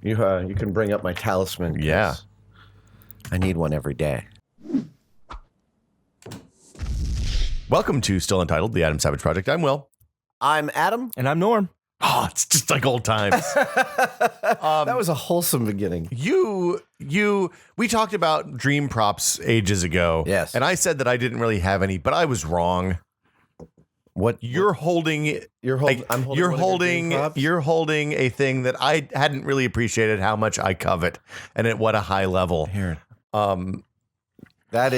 You can bring up my talisman. 'Cause Yeah. I need one every day. Welcome to Still Untitled, the Adam Savage Project. I'm Will. I'm Adam. And I'm Norm. Oh, it's just like old times. That was a wholesome beginning. We talked about dream props ages ago. Yes. And I said that I didn't really have any, but I was wrong. What You're holding you're like, holding? I'm holding. you're one of your holding dream props? you're holding a thing that I hadn't really appreciated how much I covet and at what a high level. Here. That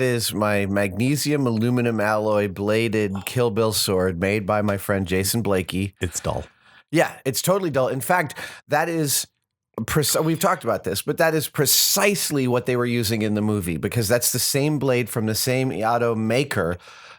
is my magnesium aluminum alloy bladed Kill Bill sword made by my friend Jason Blakey. It's dull. Yeah, it's totally dull. In fact, that is we've talked about this, but that is precisely what they were using in the movie because that's the same blade from the same Iato maker.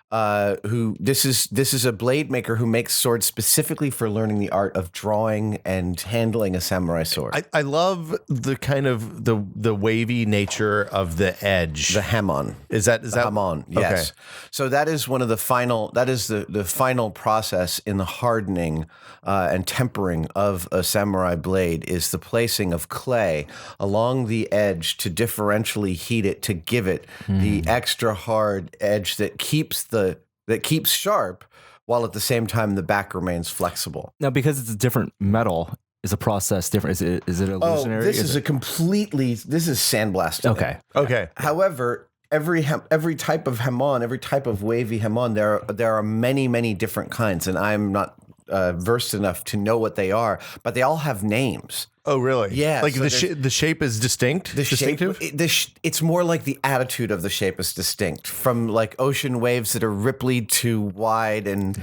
This is a blade maker who makes swords specifically for learning the art of drawing and handling a samurai sword. I love the kind of the wavy nature of the edge. The hamon. Is that Hamon, yes. Okay. So that is one of the final. That is the final process in the hardening and tempering of a samurai blade is the placing of clay along the edge to differentially heat it to give it the extra hard edge that keeps sharp while at the same time the back remains flexible. Now, because it's a different metal, is the process different? Is it illusionary? This is sandblasting. Okay. However, every type of hamon, every type of wavy hamon, there are many different kinds, and I'm not versed enough to know what they are, but they all have names. Oh, really? Yeah, Like so the shape is distinct? Distinctive? It's more like the attitude of the shape is distinct from like ocean waves that are ripply to wide and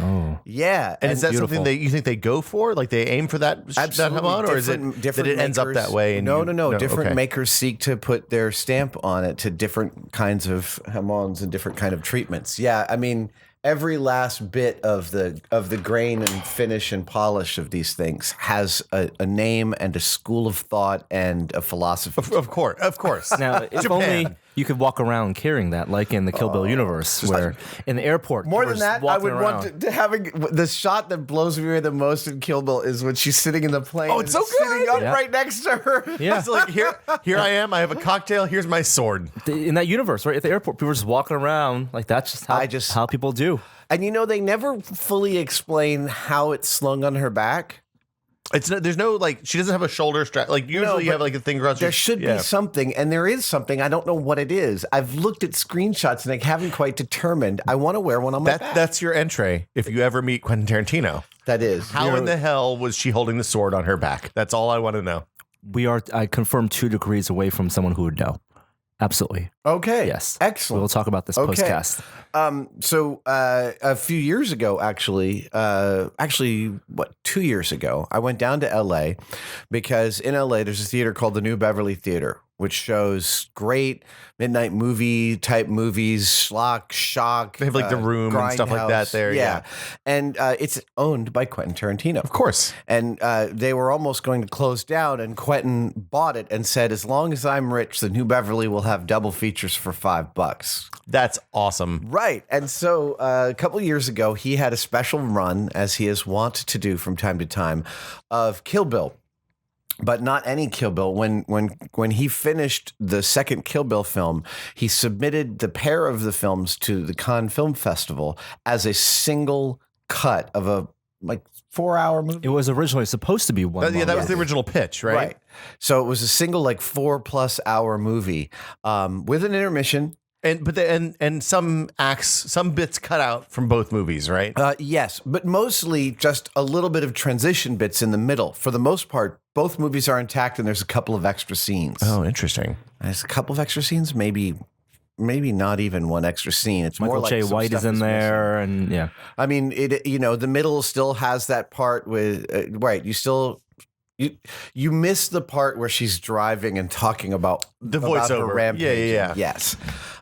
yeah. And is that beautiful. something that you think they go for? Like they aim for that hamon, or is it that it ends up that way? And No. Different okay. makers seek to put their stamp on it to different kinds of hamons and different kind of treatments. Yeah, I mean, every last bit of the grain and finish and polish of these things has a name and a school of thought and a philosophy. Of course. Now, if only you could walk around carrying that, like in the Kill Bill universe, where in the airport. More than we're that, I walking would around. want to having the shot that blows me away the most in Kill Bill is when she's sitting in the plane. Oh, it's and so good. sitting up Yeah. right next to her. Yeah. It's like here I am. I have a cocktail. Here's my sword. In that universe, right at the airport, people are just walking around like that's just how people do. And they never fully explain how it's slung on her back. There's no like she doesn't have a shoulder strap. Like usually you have like a thing across. There should be something, and there is something. I don't know what it is. I've looked at screenshots and I haven't quite determined. I want to wear one on my back. That's your entree if you ever meet Quentin Tarantino. That is. How in the hell was she holding the sword on her back? That's all I want to know. I confirm 2 degrees away from someone who would know. Absolutely. Okay. Yes. Excellent. We'll talk about this Okay. postcast. So a few years ago, actually, 2 years ago, I went down to L.A. because in L.A. there's a theater called the New Beverly Theater, which shows great midnight movie type movies, schlock, shock. They have like the Room and stuff like that there. Yeah. And it's owned by Quentin Tarantino. Of course. And they were almost going to close down, and Quentin bought it and said, as long as I'm rich, the New Beverly will have double features for $5. That's awesome. Right. And so a couple of years ago, he had a special run, as he is wont to do from time to time, of Kill Bill. But not any Kill Bill. When he finished the second Kill Bill film, he submitted the pair of the films to the Cannes Film Festival as a single cut of a 4-hour movie. It was originally supposed to be one. That was the original pitch, right? Right. So it was a single 4+ hour movie with an intermission. And some bits cut out from both movies, right? Yes, but mostly just a little bit of transition bits in the middle. For the most part, both movies are intact, and there's a couple of extra scenes. Oh, interesting. There's a couple of extra scenes, maybe not even one extra scene. It's Michael more like J. some White stuff is in there, missing. and yeah. I mean, the middle still has that part with right. You miss the part where she's driving and talking about The about voiceover. her rampage. Yeah. Yes.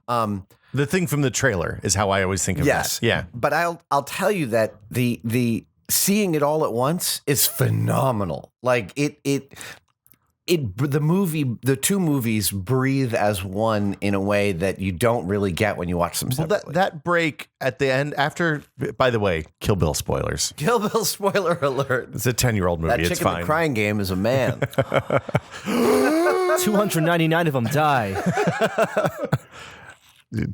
The thing from the trailer is how I always think of Yes. that. Yeah. But I'll tell you that the seeing it all at once is phenomenal. Like the two movies breathe as one in a way that you don't really get when you watch them Well, separately. that break at the end after, by the way, Kill Bill spoilers. Kill Bill spoiler alert. It's a 10-year-old movie. That It's chicken fine. the crying game is a man. 299 of them die.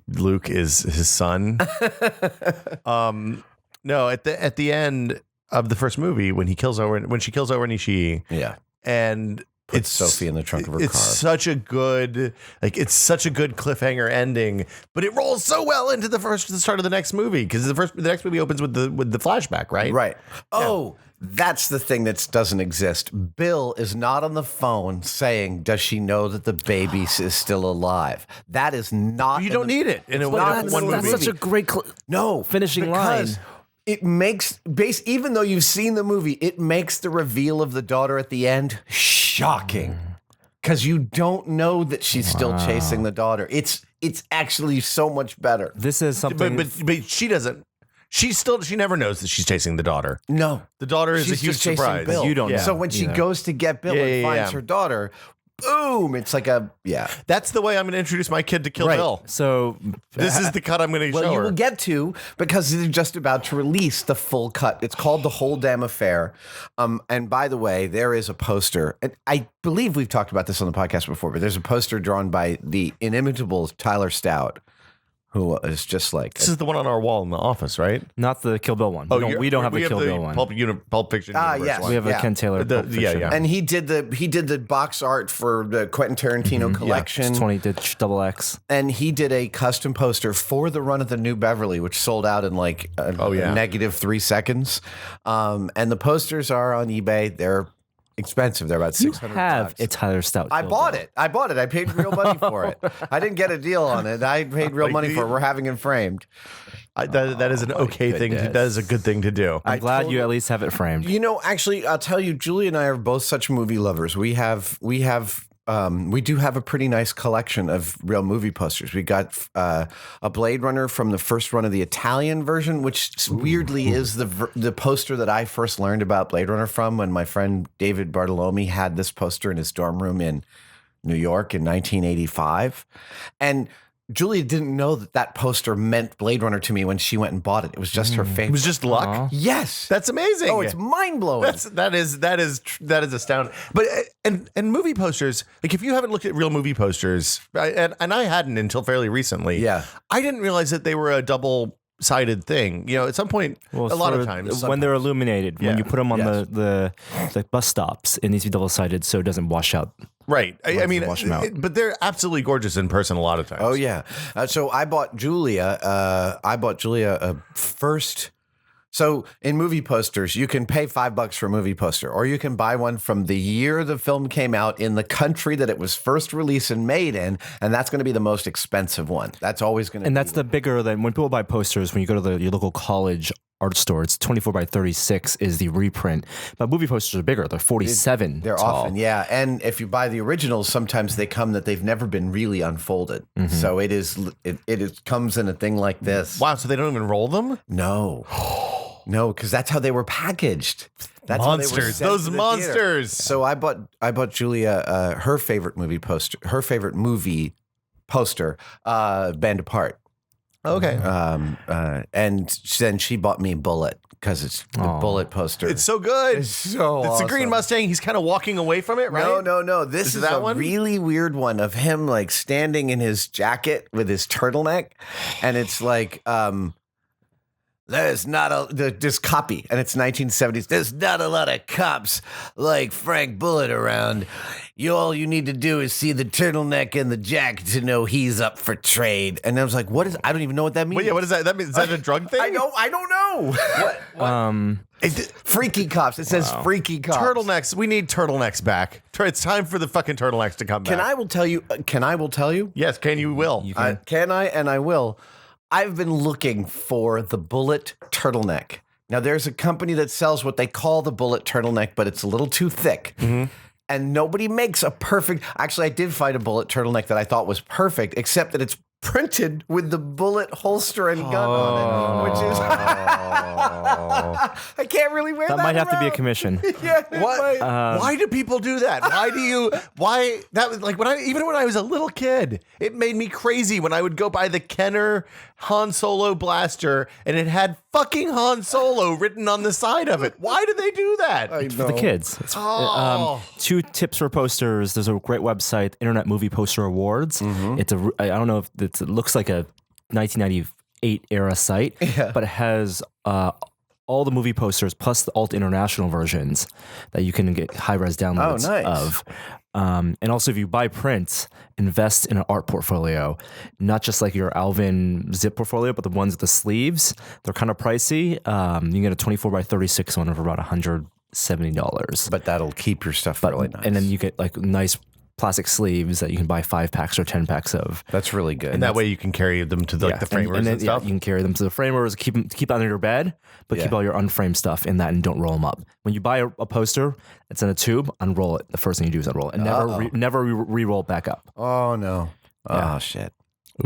Luke is his son. No, at the end of the first movie when she kills over Nishi, Yeah. and Puts Sophie in the trunk of her it's car. such a good cliffhanger ending, but it rolls so well into the start of the next movie because the next movie opens with the flashback, right? Right. Oh, that's the thing that doesn't exist. Bill is not on the phone saying, "Does she know that the baby is still alive?" That is not. You don't need it in a not one in the movie. That's such a great No finishing because line. It makes even though you've seen the movie, it makes the reveal of the daughter at the end shocking because you don't know that she's still chasing the daughter. It's actually so much better. This is something. But she doesn't. She never knows that she's chasing the daughter. No, The daughter is she's a huge just chasing surprise. Bill. You don't know. So when she either. goes to get Bill and finds her daughter, boom! It's like That's the way I'm going to introduce my kid to Kill Bill. So This is the cut I'm going to Well, show you her. will get to because they're just about to release the full cut. It's called The Whole Damn Affair. And by the way, there is a poster. And I believe we've talked about this on the podcast before, but there's a poster drawn by the inimitable Tyler Stout, who is just like This is the one on our wall in the office, right? not the Kill Bill one. Oh, we don't have a Kill Bill one. Pulp Fiction universe yes. one. We have a Yeah. Ken Taylor. The- Pulp yeah, Fiction. yeah. and he did the box art for the Quentin Tarantino collection. It's 20 did double X. And he did a custom poster for the run of the New Beverly, which sold out in like a negative 3 seconds. And the posters are on eBay. They're expensive. They're about You $600. have a Tyler Stout. I Kill bought Bill. it. I bought it. I paid real money for it. I didn't get a deal on it. I paid real money for it. We're having it framed. That is an okay thing. goodness. That is a good thing to do. I'm glad you at least have it framed. You know, actually, I'll tell you, Julie and I are both such movie lovers. We do have a pretty nice collection of real movie posters. We got a Blade Runner from the first run of the Italian version, which weirdly is the poster that I first learned about Blade Runner from when my friend David Bartolome had this poster in his dorm room in New York in 1985. And Julia didn't know that poster meant Blade Runner to me when she went and bought it. It was just her favorite. It was just luck. Yes. That's amazing. Oh, it's mind blowing. that is astounding. But and movie posters, like if you haven't looked at real movie posters, and I hadn't until fairly recently. Yeah. I didn't realize that they were a double-sided thing. You know, at some point, a lot of times when they're illuminated, Yeah. when you put them on Yes. the bus stops, it needs to be double sided so it doesn't wash out. right. I mean, wash 'em out. but they're absolutely gorgeous in person a lot of times. Oh yeah. So I bought Julia. A first. So in movie posters, you can pay $5 for a movie poster, or you can buy one from the year the film came out in the country that it was first released and made in, and that's going to be the most expensive one. That's always going to. And that's the bigger than when people buy posters, when you go to your local college art store, it's 24 by 36 is the reprint. But movie posters are bigger. They're 47 They're tall. often, yeah. And if you buy the originals, sometimes they come that they've never been really unfolded. So it comes in a thing like this. Wow. So they don't even roll them? No. No, because that's how they were packaged. That's how they were Monsters. sent Those to the theater. monsters. So I bought Julia her favorite movie poster, Band Apart. Okay. And then she bought me Bullet because it's the Bullet poster. It's so good. It's so It's a Green awesome. Mustang. He's kind of walking away from it, right? No. This is that a one? really weird one of him like standing in his jacket with his turtleneck, and it's like there's not this copy, and it's 1970s. There's not a lot of cops like Frank Bullitt around. All you need to do is see the turtleneck and the jacket to know he's up for trade. And I was like, I don't even know what that means. Well, yeah, what is that? That means, is that a drug thing? I don't know. What? Freaky cops. It says freaky cops. Turtlenecks. We need turtlenecks back. It's time for the fucking turtlenecks to come back. Can I will tell you? Yes, you will. Can I? And I will. I've been looking for the Bullet turtleneck. Now, there's a company that sells what they call the Bullet turtleneck, but it's a little too thick. And nobody makes a perfect. Actually, I did find a Bullet turtleneck that I thought was perfect, except that it's printed with the bullet holster and gun on it, which is I can't really wear that. That might have to be a around. commission. Yeah, it What? might. Why do people do that? Why that was like even when I was a little kid, it made me crazy when I would go buy the Kenner Han Solo blaster and it had fucking Han Solo written on the side of it. Why do they do that? I For the know. kids. It's, Oh. 2 tips for posters. There's a great website, Internet Movie Poster Awards. It's I don't know if it looks like a 1998 era site, but it has all the movie posters plus the alt international versions that you can get high res downloads nice. of. And also, if you buy prints, invest in an art portfolio, not just like your Alvin zip portfolio, but the ones with the sleeves. They're kind of pricey. You can get a 24 by 36 one for about $170. But that'll keep your stuff really nice. And then you get like nice plastic sleeves that you can buy 5 packs or 10 packs of. That's really good. And that way you can carry them to the framers and, then, stuff. you can carry them to the framers, keep under your bed, but keep all your unframed stuff in that and don't roll them up. When you buy a poster, it's in a tube, unroll it. The first thing you do is unroll it and never re-roll it back up. Oh no. Oh shit.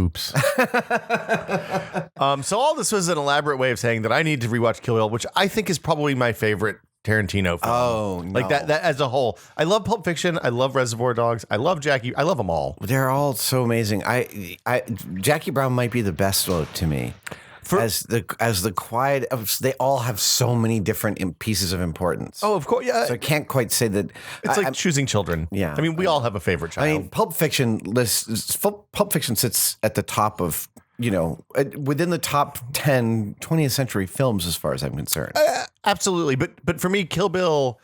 Oops. So all this was an elaborate way of saying that I need to rewatch Kill Bill, which I think is probably my favorite Tarantino film. Oh, no. Like that as a whole. I love Pulp Fiction. I love Reservoir Dogs. I love Jackie. I love them all. They're all so amazing. Jackie Brown might be the best though to me. As the quiet, they all have so many different pieces of importance. Oh, of course. Yeah. So I can't quite say that. It's like choosing children. Yeah. I mean, we all have a favorite child. I mean, Pulp Fiction sits at the top of, within the top 10 20th century films as far as I'm concerned. Absolutely. But for me, Kill Bill,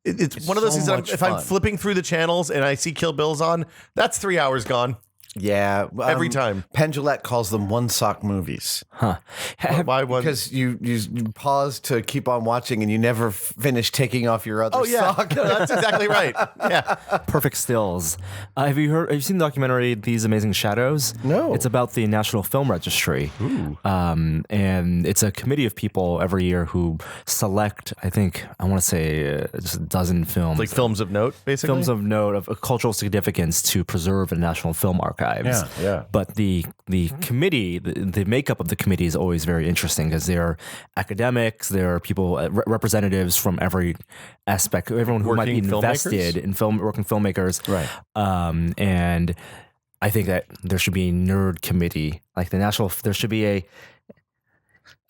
it's one of those so things that much if I'm fun. flipping through the channels and I see Kill Bill's on, that's 3 hours gone. Yeah. Every time. Penn Jillette calls them one sock movies. Huh. Why was Because you pause to keep on watching and you never finish taking off your other sock. No, that's exactly right. Yeah. Perfect stills. Have you seen the documentary These Amazing Shadows? No. It's about the National Film Registry. And it's a committee of people every year who select, I want to say just a dozen films. Like films of note, basically. Films of note of cultural significance to preserve in National Film Archives. Yeah. But the committee, the makeup of the committee is always very interesting because they're academics, there are people, representatives from every aspect, everyone who might be Working invested in working filmmakers. Right. And I think that there should be a nerd committee, like there should be a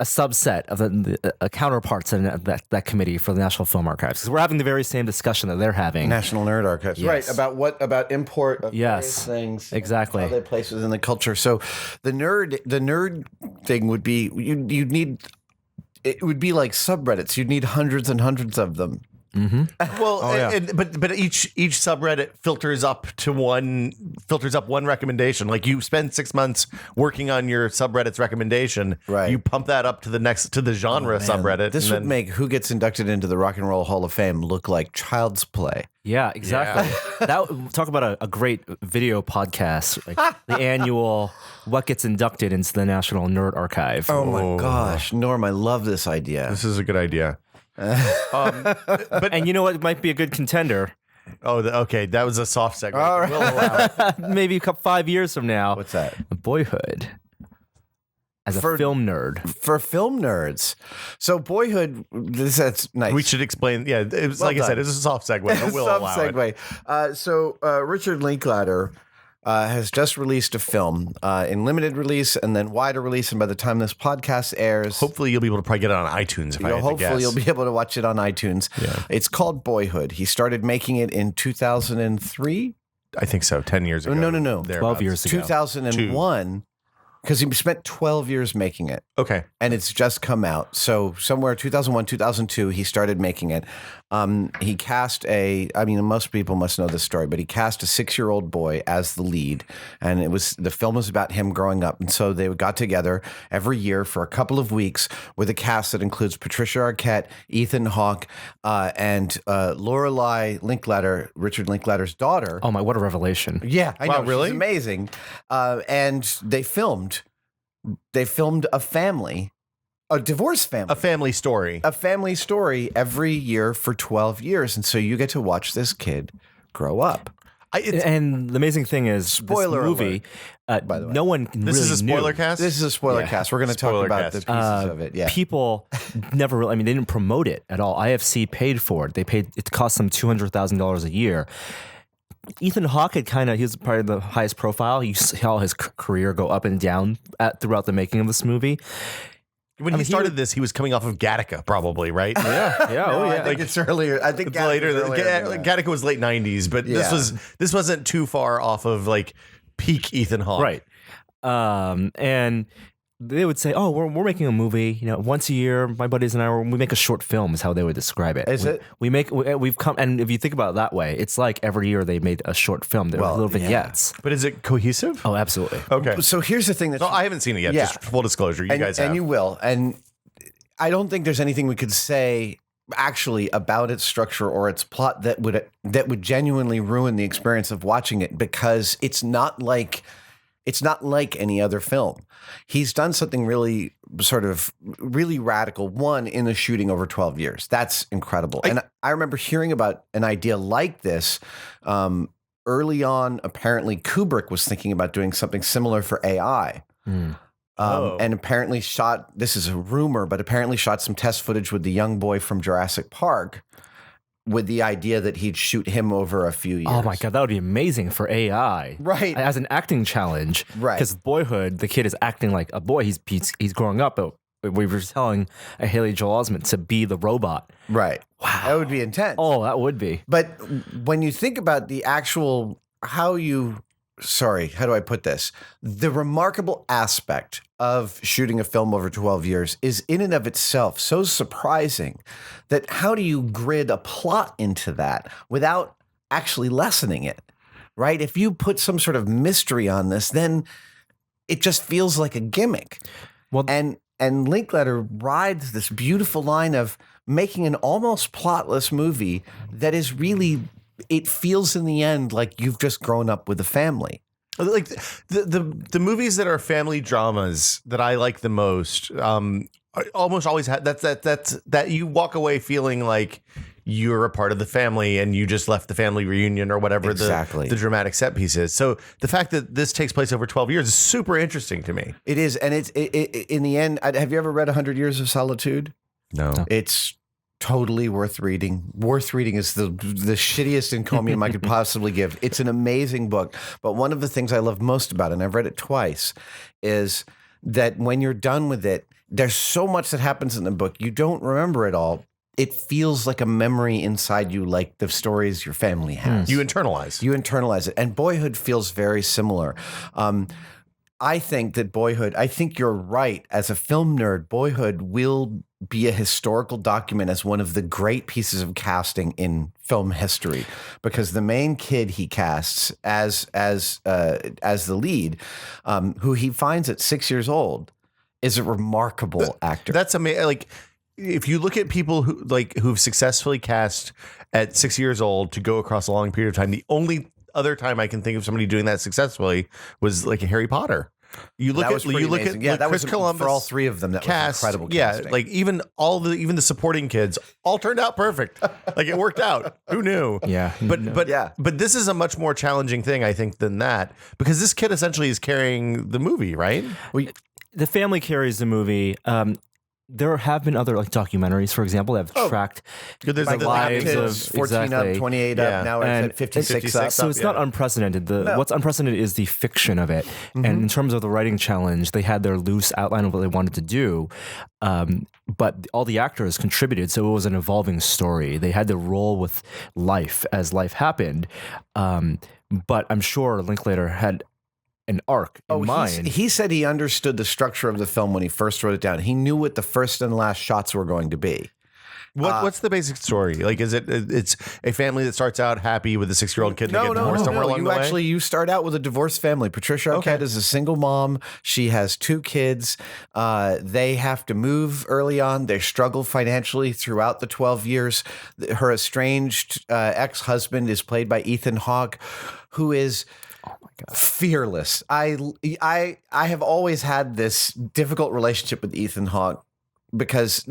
subset of the counterparts in that committee for the National Film Archives, because we're having the very same discussion that they're having. National Nerd Archives. Yes. Right. About import of Yes. various things. Exactly. How they place within the culture. So the nerd thing would be you'd need, it would be like subreddits. You'd need hundreds and hundreds of them. Well, yeah. but each subreddit filters up one recommendation. Like you spend 6 months working on your subreddit's recommendation. Right. You pump that up to the genre subreddit. This and would then- make who gets inducted into the Rock and Roll Hall of Fame look like child's play. Yeah, exactly. Talk about a great video podcast, like the annual what gets inducted into the National Nerd Archive. Oh my gosh, Norm, I love this idea. This is a good idea. And you know what might be a good contender? Okay, that was a soft segue. All right. We'll allow it. Maybe 5 years from now. What's that? Boyhood. As a For- film nerd. For film nerds. So Boyhood, that's nice. We should explain. Yeah, it was Well like I said, done. it's a soft segue. But we'll Some allow it. segue. So Richard Linklater has just released a film in limited release and then wider release. And by the time this podcast airs, Hopefully, you'll be able to probably get it on iTunes. If I had to hopefully guess. you'll be able to watch it on iTunes. Yeah. It's called Boyhood. He started making it in 2003. I think so. 10 years ago. No. thereabouts. 12 years ago. 2001. Because he spent 12 years making it. Okay. And it's just come out. So somewhere 2001, 2002, he started making it. He cast most people must know this story, but he cast a 6-year-old boy as the lead. And the film was about him growing up. And so they got together every year for a couple of weeks with a cast that includes Patricia Arquette, Ethan Hawke, and Lorelei Linklater, Richard Linklater's daughter. Oh my, what a revelation. Yeah, I Wow, know. really? She's amazing. And they filmed a family, a divorce family, A family story. a family story every year for 12 years. And so you get to watch this kid grow up. And the amazing thing is, Spoiler this movie, by the way. no one This really is a knew. spoiler cast? This is a spoiler cast. We're going to talk about the Spoilercast. pieces of it. Yeah. People never really, I mean, they didn't promote it at all. IFC paid for it. It cost them $200,000 a year. Ethan Hawke he was probably the highest profile. You saw his career go up and down throughout the making of this movie. When he started this, he was coming off of Gattaca, probably, right? Yeah. I think it's earlier. I think It's later. Gattaca Gattaca was late 90s, but Yeah. this wasn't too far off of like peak Ethan Hawke. Right. And they would say, "Oh, we're making a movie. Once a year, my buddies and I, we make a short film." Is how they would describe it. Is it? We've come, and if you think about it that way, it's like every year they made a short film. There were little vignettes. But is it cohesive? Oh, absolutely. Okay. So here's the thing that So I haven't seen it yet. Yeah. Just full disclosure, you guys have. and you will. And I don't think there's anything we could say actually about its structure or its plot that would genuinely ruin the experience of watching it, because it's not like any other film. He's done something really radical. One, in the shooting over 12 years. That's incredible. And I remember hearing about an idea like this early on. Apparently, Kubrick was thinking about doing something similar for AI. And apparently this is a rumor, but apparently shot some test footage with the young boy from Jurassic Park, with the idea that he'd shoot him over a few years. Oh my God, that would be amazing for AI. Right. As an acting challenge. Right. Because Boyhood, the kid is acting like a boy. He's growing up, but we were telling a Haley Joel Osment to be the robot. Right. Wow. That would be intense. Oh, that would be. But when you think about the actual, how do I put this? The remarkable aspect of shooting a film over 12 years is in and of itself so surprising that how do you grid a plot into that without actually lessening it, right? If you put some sort of mystery on this, then it just feels like a gimmick. Well, And Linklater rides this beautiful line of making an almost plotless movie that is really, it feels in the end like you've just grown up with a family. Like the movies that are family dramas that I like the most, almost always have that you walk away feeling like you're a part of the family and you just left the family reunion or whatever Exactly. the dramatic set piece is. So the fact that this takes place over 12 years is super interesting to me. It is, and it's in the end. Have you ever read 100 Years of Solitude? No. It's totally worth reading. Worth reading is the shittiest encomium I could possibly give. It's an amazing book, but one of the things I love most about it, and I've read it twice, is that when you're done with it, there's so much that happens in the book. You don't remember it all. It feels like a memory inside you, like the stories your family has. You internalize it. And Boyhood feels very similar. I think you're right. As a film nerd, Boyhood will be a historical document as one of the great pieces of casting in film history, because the main kid he casts as the lead, who he finds at 6 years old, is a remarkable actor. That's amazing. Like, if you look at people who've successfully cast at 6 years old to go across a long period of time, the only other time I can think of somebody doing that successfully was like a Harry Potter. You look at Chris Columbus for all three of them. That cast, was incredible. Yeah, casting. like even the supporting kids all turned out perfect. Like it worked out. Who knew? Yeah. But this is a much more challenging thing, I think, than that, because this kid essentially is carrying the movie, right? The family carries the movie. There have been other documentaries, for example, that have tracked There's the like lives kids, of 14 exactly. up, 28 Yeah. up. Now it's And at 56 up. So it's not unprecedented. What's unprecedented is the fiction of it. And in terms of the writing challenge, they had their loose outline of what they wanted to do, but all the actors contributed, so it was an evolving story. They had to roll with life as life happened. But I'm sure Linklater had an arc in mind. He said he understood the structure of the film when he first wrote it down. He knew what the first and last shots were going to be. What's the basic story? Like, it's a family that starts out happy with a 6-year-old kid that gets divorced somewhere along the way? You start out with a divorced family. Patricia Arquette is a single mom. She has 2 kids. They have to move early on. They struggle financially throughout the 12 years. Her estranged ex-husband is played by Ethan Hawke, who is fearless. I have always had this difficult relationship with Ethan Hawke, because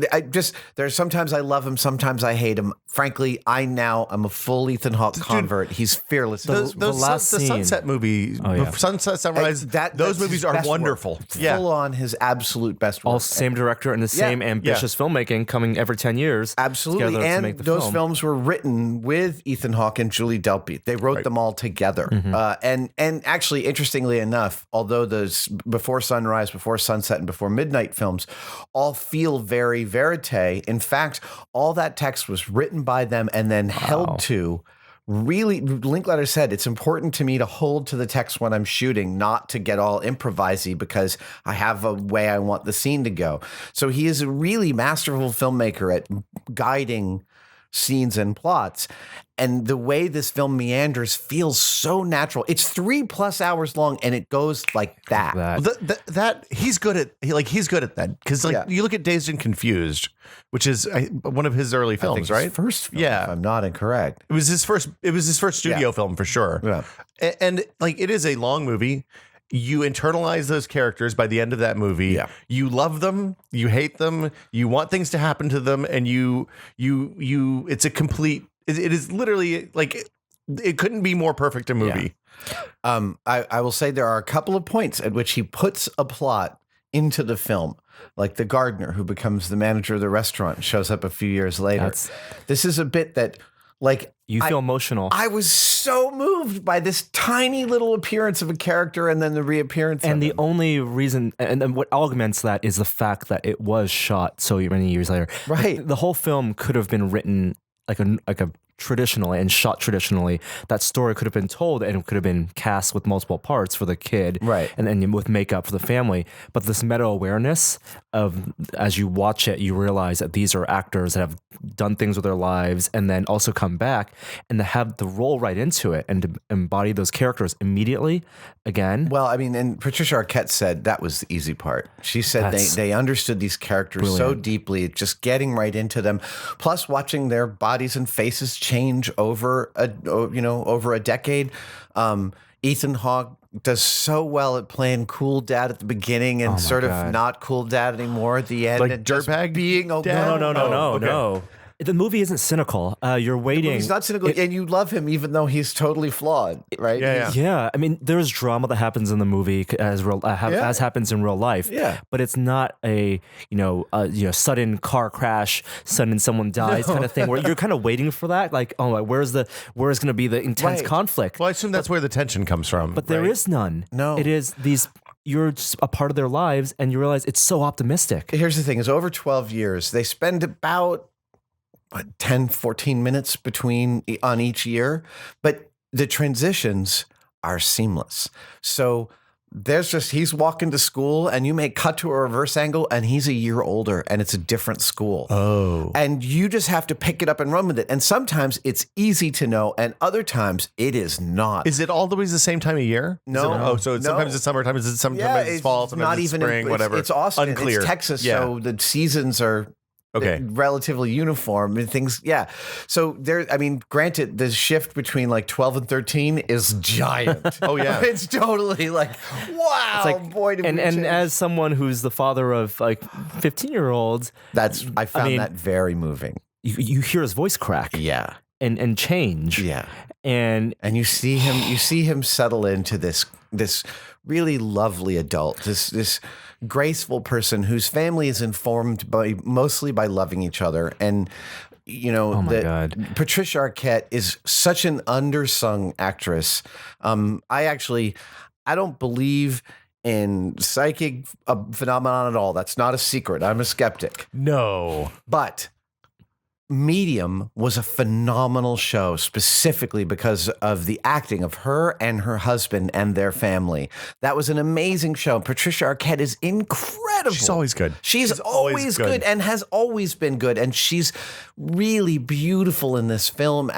there's sometimes I love him, sometimes I hate him. Frankly, I'm a full Ethan Hawke convert. He's fearless. The Sunset movie, Sunset Sunrise, those movies are wonderful. Full on his absolute best work. All same director and the same ambitious filmmaking coming every 10 years. Absolutely. And those films were written with Ethan Hawke and Julie Delpy. They wrote them all together. And actually, interestingly enough, although those Before Sunrise, Before Sunset, and Before Midnight films all feel very verite, in fact, all that text was written by them and then held to. Really, Linklater said, it's important to me to hold to the text when I'm shooting, not to get all improvisy because I have a way I want the scene to go. So he is a really masterful filmmaker at guiding scenes and plots. And the way this film meanders feels so natural. It's 3+ hours long, and it goes like that. That he's good at. He's good at that because you look at Dazed and Confused, which is one of his early films, right? His first film, if I'm not incorrect. It was his first. It was his first studio film for sure. Yeah, and it is a long movie. You internalize those characters by the end of that movie. Yeah. You love them, you hate them, you want things to happen to them, and you it's a complete. It is literally it couldn't be more perfect a movie. Yeah. I will say there are a couple of points at which he puts a plot into the film, like the gardener who becomes the manager of the restaurant shows up a few years later. This is a bit that you feel emotional. I was so moved by this tiny little appearance of a character and then the reappearance. And the only reason, and what augments that is the fact that it was shot so many years later. Right. The whole film could have been written like a traditionally and shot traditionally. That story could have been told and it could have been cast with multiple parts for the kid, right? And then with makeup for the family. But this meta awareness of, as you watch it, you realize that these are actors that have done things with their lives and then also come back and to have the role right into it and to embody those characters immediately again. Well, I mean, and Patricia Arquette said that was the easy part. She said they understood these characters so deeply, just getting right into them, plus watching their bodies and faces change over a decade. Ethan Hawke does so well at playing cool dad at the beginning and sort of not cool dad anymore at the end. Like and dirtbag being No. The movie isn't cynical. You're waiting. He's not cynical, and you love him even though he's totally flawed, right? Yeah. I mean, there's drama that happens in the movie as happens in real life. Yeah. But it's not a sudden car crash, sudden someone dies kind of thing where you're kind of waiting for that. Like, where's going to be the intense conflict? Well, I assume that's where the tension comes from. But there is none. No, it is these. You're just a part of their lives, and you realize it's so optimistic. Here's the thing: is over 12 years, they spend about 10, 14 minutes on each year, but the transitions are seamless. So he's walking to school and you may cut to a reverse angle and he's a year older and it's a different school. Oh. And you just have to pick it up and run with it. And sometimes it's easy to know and other times it is not. Is it always the same time of year? No. Sometimes it's summertime, sometimes it's fall, sometimes it's spring, whatever. It's Austin. Unclear. It's Texas, so the seasons are relatively uniform and things. Yeah. So granted, the shift between 12 and 13 is giant. Oh yeah. It's totally wow. It's boy, and as someone who's the father of 15-year-olds, I found that very moving. You hear his voice crack. Yeah. And change. Yeah. And you see him settle into this really lovely adult, this graceful person whose family is informed mostly by loving each other. And God. Patricia Arquette is such an undersung actress. I don't believe in psychic phenomenon at all. That's not a secret. I'm a skeptic. No. But Medium was a phenomenal show specifically because of the acting of her and her husband and their family. That was an amazing show. Patricia Arquette is incredible. She's always good. She's always good and has always been good. And she's really beautiful in this film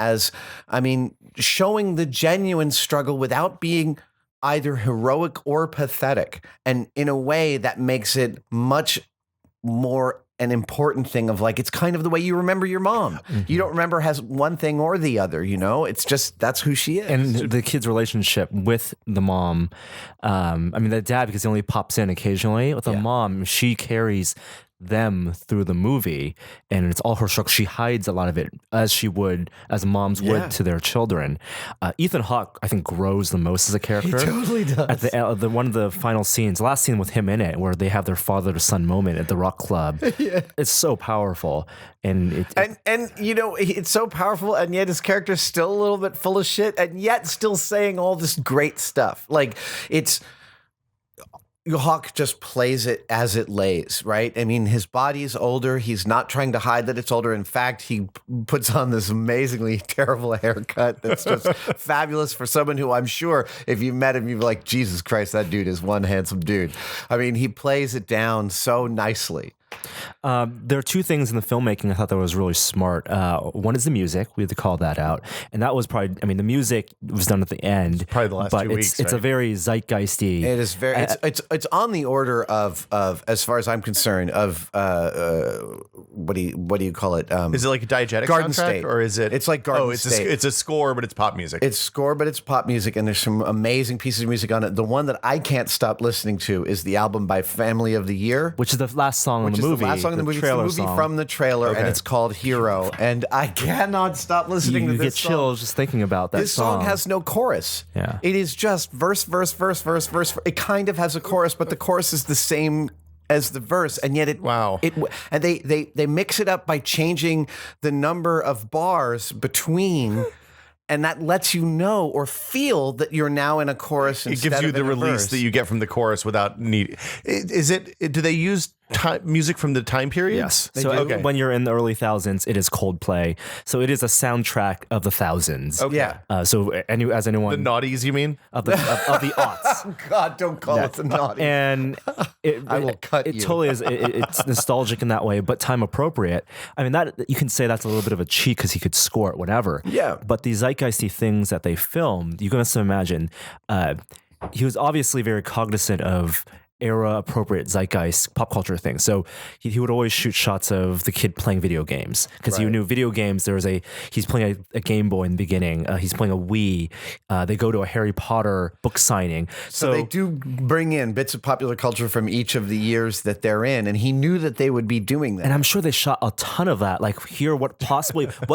showing the genuine struggle without being either heroic or pathetic. And in a way that makes it much more an important thing of it's kind of the way you remember your mom. Mm-hmm. You don't remember has one thing or the other, it's just, that's who she is. And the kid's relationship with the mom, the dad, because he only pops in occasionally with the mom, she carries them through the movie, and it's all her struggle. She hides a lot of it as moms would to their children. Ethan Hawke, I think, grows the most as a character. He totally does. At the one of the final scenes, last scene with him in it, where they have their father to son moment at the rock club. It's so powerful, and you know, it's so powerful, and yet his character's still a little bit full of shit, and yet still saying all this great stuff. Like, it's Hawke just plays it as it lays, right? I mean, his body is older. He's not trying to hide that it's older. In fact, he puts on this amazingly terrible haircut that's just fabulous for someone who, I'm sure, if you met him, you'd be like, Jesus Christ, that dude is one handsome dude. I mean, he plays it down so nicely. There are two things in the filmmaking I thought that was really smart. One is the music. We had to call that out. And that was probably, I mean, the music was done at the end. Probably the last 2 weeks. It's a very zeitgeisty. It is very, it's on the order of, as far as I'm concerned, of, what do you call it? Is it like a diegetic Garden soundtrack, State. or is it? It's like Garden State. It's a score, but it's pop music. It's score, but it's pop music, and there's some amazing pieces of music on it. The one that I can't stop listening to is the album by Family of the Year, which is the last song in the movie. The last song in the movie. It's the movie song. from the trailer, and it's called Hero. And I cannot stop listening to this You get song. chills just thinking about that This song has no chorus. Yeah. It is just verse, verse, verse, verse, verse. It kind of has a chorus, but the chorus is the same as the verse, and yet and they mix it up by changing the number of bars between. And that lets you know or feel that you're now in a chorus. It gives you the release that you get from the chorus without need. Do they use music from the time period? Yes. So when you're in the early thousands, it is Coldplay. So it is a soundtrack of the thousands. Okay. Yeah. So as anyone the noughties, you mean? of the aughts. God, don't call it the naughty. And I will cut you. It totally is. It's nostalgic in that way, but time appropriate. I mean, that you can say that's a little bit of a cheat because he could score it, whatever. Yeah. But these zeitgeisty things that they filmed, you can also imagine. He was obviously very cognizant of era appropriate zeitgeist pop culture things. So he would always shoot shots of the kid playing video games because he knew video games. He's playing a Game Boy in the beginning. He's playing a Wii. They go to a Harry Potter book signing. So they do bring in bits of popular culture from each of the years that they're in, and he knew that they would be doing that. And I'm sure they shot a ton of that, like hear what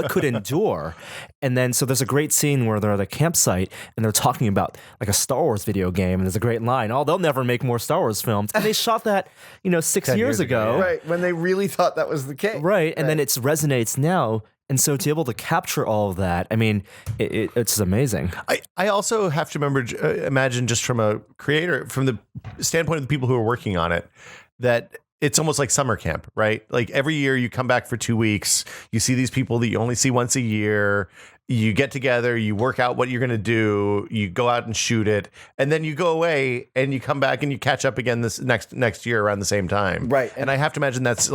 could endure. And then so there's a great scene where they're at a campsite and they're talking about like a Star Wars video game, and there's a great line, "Oh, they'll never make more Star Wars films." And they shot that, 6 years ago. Right, when they really thought that was the case. Right, and then it resonates now. And so to be able to capture all of that, I mean, it's amazing. I also have to imagine just from a creator, from the standpoint of the people who are working on it, that it's almost like summer camp, right? Like every year you come back for 2 weeks, you see these people that you only see once a year, you get together, you work out what you're going to do, you go out and shoot it, and then you go away and you come back and you catch up again this next year around the same time. Right. And I have to imagine that's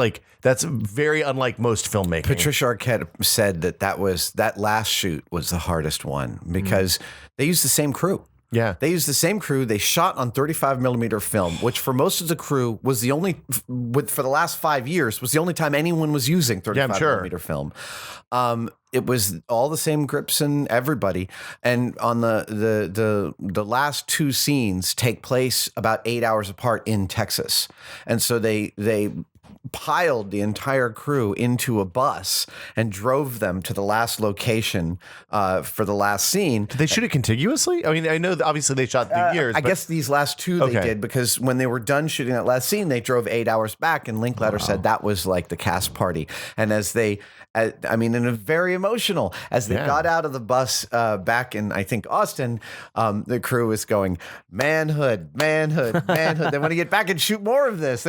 very unlike most filmmaking. Patricia Arquette said that last shoot was the hardest one because they used the same crew. Yeah. They used the same crew. They shot on 35 millimeter film, which for most of the crew was the only, for the last 5 years, was the only time anyone was using 35 millimeter film. It was all the same grips and everybody. And on the last two scenes take place about 8 hours apart in Texas. And so they piled the entire crew into a bus and drove them to the last location for the last scene. Did they shoot it contiguously? I mean, I know that obviously they shot the years. I guess these last two they did, because when they were done shooting that last scene, they drove 8 hours back, and Linklater said that was like the cast party. And as they, and a very emotional, as they got out of the bus back in, I think, Austin, the crew was going, manhood, manhood, manhood. They want to get back and shoot more of this.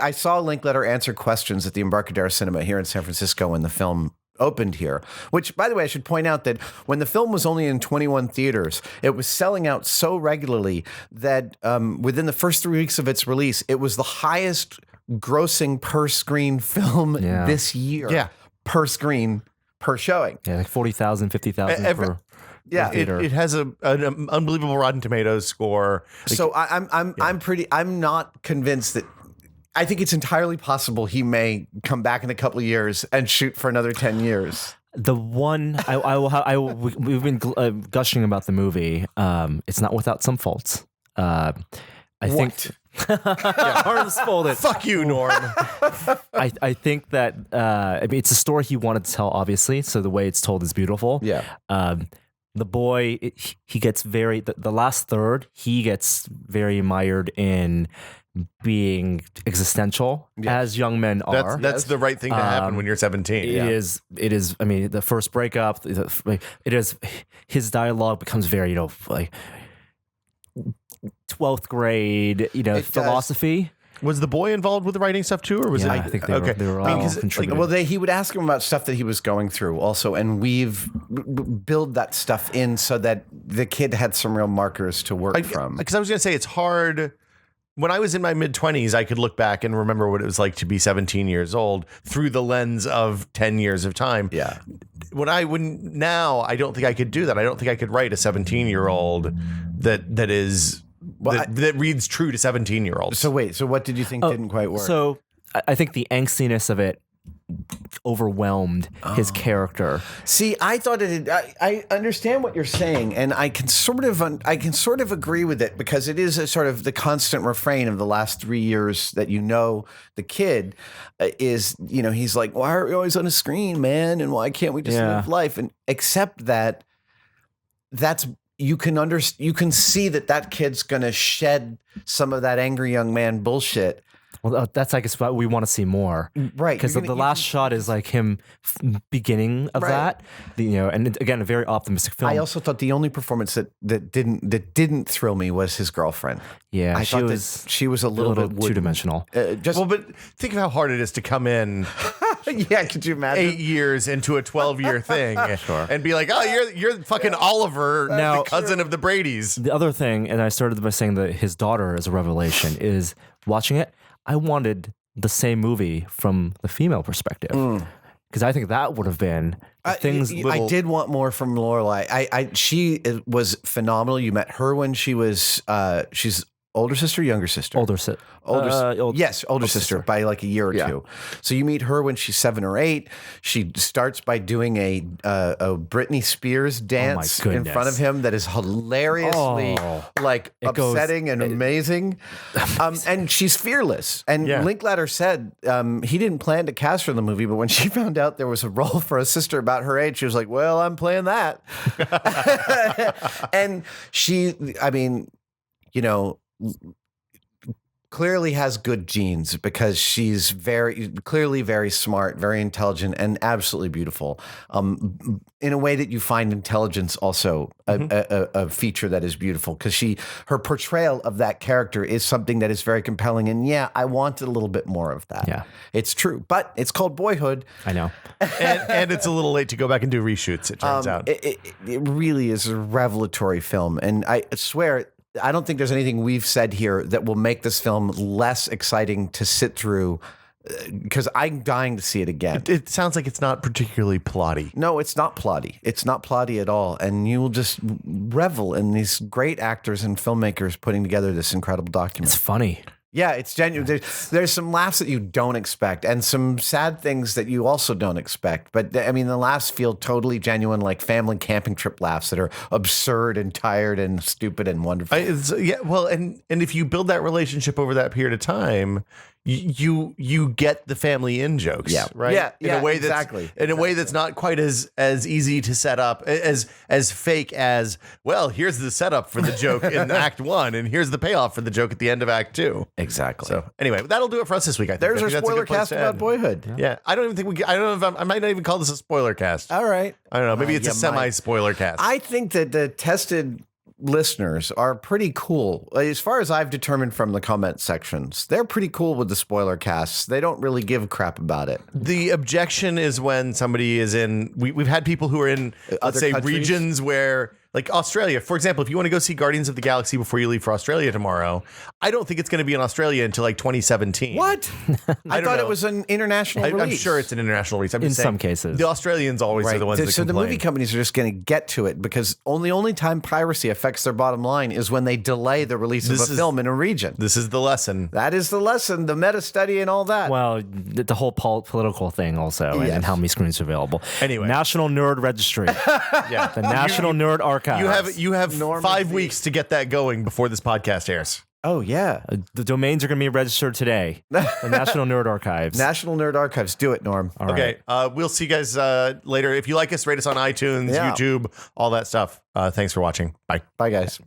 I saw Linklater answer questions at the Embarcadero Cinema here in San Francisco when the film opened here, which, by the way, I should point out that when the film was only in 21 theaters, it was selling out so regularly that within the first 3 weeks of its release, it was the highest grossing per screen film this year. Yeah. Per screen, per showing. Yeah, like 40,000, 50,000 per. Yeah, it has an unbelievable Rotten Tomatoes score. So I'm not convinced that. I think it's entirely possible he may come back in a couple of years and shoot for another 10 years. The one we've been gushing about the movie. It's not without some faults. I think Arms folded. Fuck you, Norm. I think that I mean, it's a story he wanted to tell, obviously. So the way it's told is beautiful. Yeah. The boy, he gets very the last third. He gets very mired in being existential, as young men are. That's the right thing to happen when you're 17. It is. I mean, the first breakup. It is. His dialogue becomes very, like 12th grade, philosophy. Was the boy involved with the writing stuff too, or was it? I think they were all contributing. Well, he would ask him about stuff that he was going through also, and we've build that stuff in so that the kid had some real markers to work from. Because I was going to say it's hard. When I was in my mid-20s, I could look back and remember what it was like to be 17 years old through the lens of 10 years of time. Yeah. Now, I don't think I could do that. I don't think I could write a 17-year-old that reads true to 17-year-olds. So wait, so what did you think didn't quite work? So I think the angstiness of it overwhelmed his character. See, I thought I understand what you're saying, and I can sort of agree with it, because it is a sort of the constant refrain of the last 3 years that the kid is, he's like, why are we always on a screen, man? And why can't we just live life? And except that's you can see that kid's going to shed some of that angry young man bullshit. Well, that's, I guess, what we want to see more. Right. Because the last shot is like him beginning of that. And again, a very optimistic film. I also thought the only performance that didn't thrill me was his girlfriend. Yeah, I thought that she was a little bit two-dimensional. But think of how hard it is to come in. Yeah, could you imagine? 8 years into a 12-year thing and be like, oh, you're fucking Oliver, now, the cousin of the Bradys. The other thing, and I started by saying that his daughter is a revelation, is watching it, I wanted the same movie from the female perspective. Because I think that would have been things. I did want more from Lorelai. She was phenomenal. You met her when she's older sister, younger sister? Older sister. Older sister by like a year or two. So you meet her when she's 7 or 8. She starts by doing a Britney Spears dance in front of him that is hilariously upsetting and amazing. And she's fearless. And Linklater said he didn't plan to cast her in the movie, but when she found out there was a role for a sister about her age, she was like, well, I'm playing that. And she, clearly has good genes, because she's very smart, very intelligent, and absolutely beautiful. In a way that you find intelligence also a feature that is beautiful, because her portrayal of that character is something that is very compelling. And I wanted a little bit more of that. Yeah, it's true, but it's called Boyhood. I know, and it's a little late to go back and do reshoots. It turns out it really is a revelatory film, and I swear, I don't think there's anything we've said here that will make this film less exciting to sit through, because I'm dying to see it again. It sounds like it's not particularly plotty. No, it's not plotty. It's not plotty at all. And you will just revel in these great actors and filmmakers putting together this incredible document. It's funny. Yeah, it's genuine. There's some laughs that you don't expect, and some sad things that you also don't expect. But the laughs feel totally genuine, like family camping trip laughs that are absurd and tired and stupid and wonderful. And if you build that relationship over that period of time, you get the family in jokes, right? In a way that's not quite as easy to set up, as fake as, well, here's the setup for the joke in Act 1, and here's the payoff for the joke at the end of Act 2. Exactly. So anyway, that'll do it for us this week. I think there's our spoiler cast about Boyhood. Yeah, I don't know if I might not even call this a spoiler cast. All right, I don't know. Maybe it's a semi-spoiler cast. I think that the tested listeners are pretty cool. As far as I've determined from the comment sections, they're pretty cool with the spoiler casts. They don't really give a crap about it. The objection is when somebody is in, we've had people who are in, let's say, countries? Regions where, like Australia, for example, if you want to go see Guardians of the Galaxy before you leave for Australia tomorrow, I don't think it's going to be in Australia until like 2017. What? I thought it was an international release. I'm sure it's an international release. In some cases. The Australians always are the ones that complain. So the movie companies are just going to get to it, because the only time piracy affects their bottom line is when they delay the release of a film in a region. This is the lesson. That is the lesson, the meta study and all that. Well, the whole political thing also, and how many screens are available. Anyway. National Nerd Registry. The National Nerd Archive. You have 5 weeks to get that going before this podcast airs. Oh, yeah. The domains are going to be registered today. The National Nerd Archives. National Nerd Archives. Do it, Norm. All Okay. right. We'll see you guys later. If you like us, rate us on iTunes, Yeah. YouTube, all that stuff. Thanks for watching. Bye. Bye, guys.